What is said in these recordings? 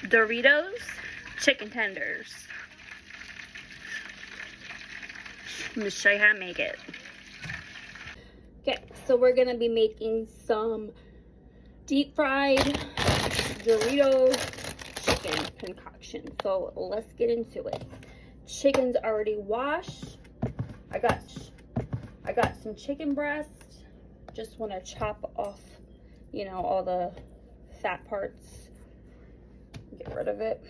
Doritos chicken tenders. Let me show you how to make it. Okay, so we're gonna be making some deep fried Doritos chicken concoction. So let's get into it. Chicken's already washed. I got some chicken breast. Just want to chop off, you know, all the fat parts. Get rid of it.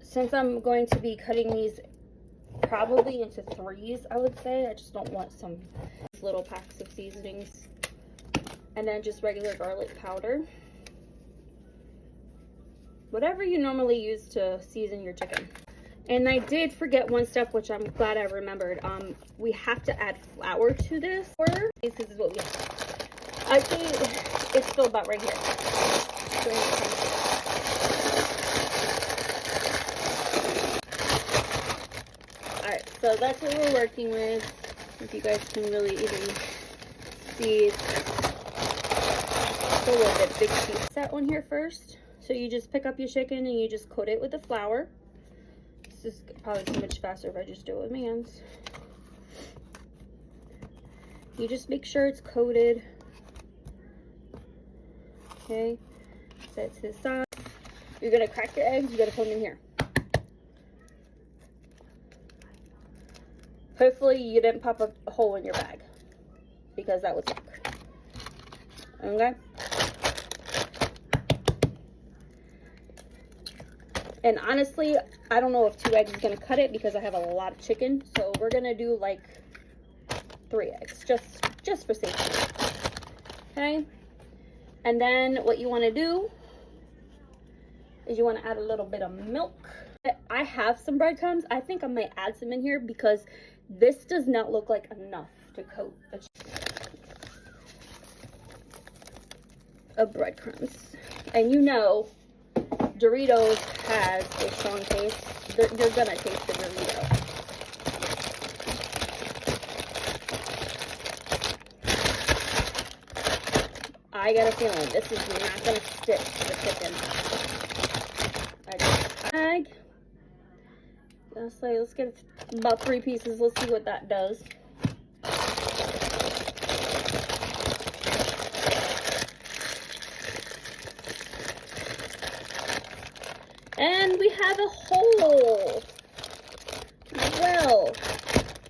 Since I'm going to be cutting these probably into 3s, I would say. I just don't want some little packs of seasonings. And then just regular garlic powder. Whatever you normally use to season your chicken. And I did forget one step, which I'm glad I remembered. We have to add flour to this. This is what we have. Actually, it's still about right here. Alright, so that's what we're working with. If you guys can really even see, it's a little bit big piece. That one here first. So you just pick up your chicken and you just coat it with the flour. This is probably so much faster if I just do it with my hands. You just make sure it's coated. Okay, set to the side. You're gonna crack your eggs, you gotta put them in here. Hopefully you didn't pop a hole in your bag, because that would suck. Okay? And honestly, I don't know if 2 eggs is gonna cut it because I have a lot of chicken. So we're gonna do like 3 eggs, just for safety. Okay? And then what you wanna do is you wanna add a little bit of milk. I have some breadcrumbs. I think I might add some in here because this does not look like enough to coat a breadcrumbs. And you know, Doritos has a strong taste. You're gonna taste the Dorito. I got a feeling this is not gonna stick to the chicken. Egg. Let's get about 3 pieces. Let's see what that does. And we have a hole. Well,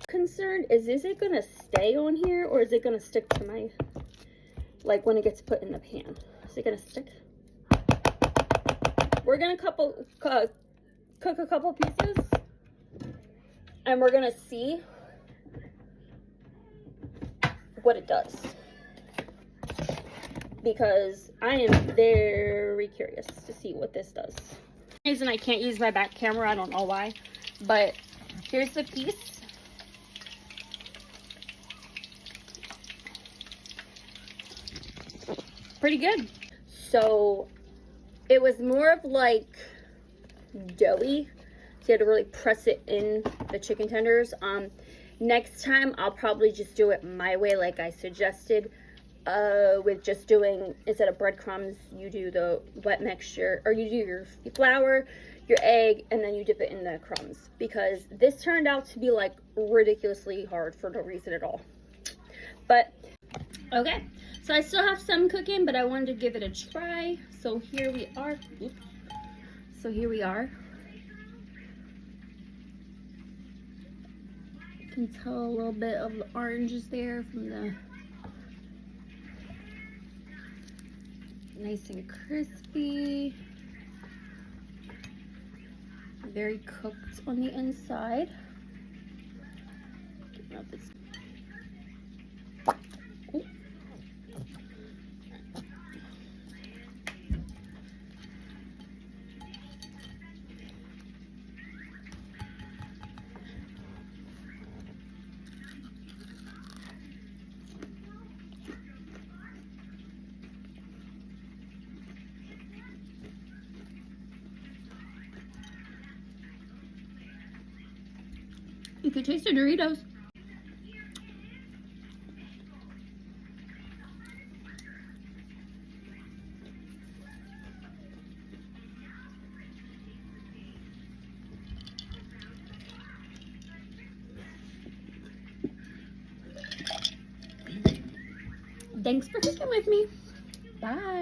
concerned is it gonna stay on here or is it gonna stick to my, like when it gets put in the pan? Is it gonna stick? We're gonna cook a couple pieces and we're gonna see what it does. Because I am very curious to see what this does. Reason I can't use my back camera, I don't know why, but here's the piece. Pretty good. So it was more of like doughy, so you had to really press it in the chicken tenders. Next time I'll probably just do it my way, like I suggested. With just doing, instead of breadcrumbs, you do the wet mixture, or you do your flour, your egg, and then you dip it in the crumbs. Because this turned out to be like ridiculously hard for no reason at all. But, okay. So I still have some cooking, but I wanted to give it a try. So here we are. Oops. So here we are. You can tell a little bit of the oranges there from the nice and crispy, very cooked on the inside. Getting out this. Ooh. You could taste the Doritos. Thanks for cooking with me. Bye.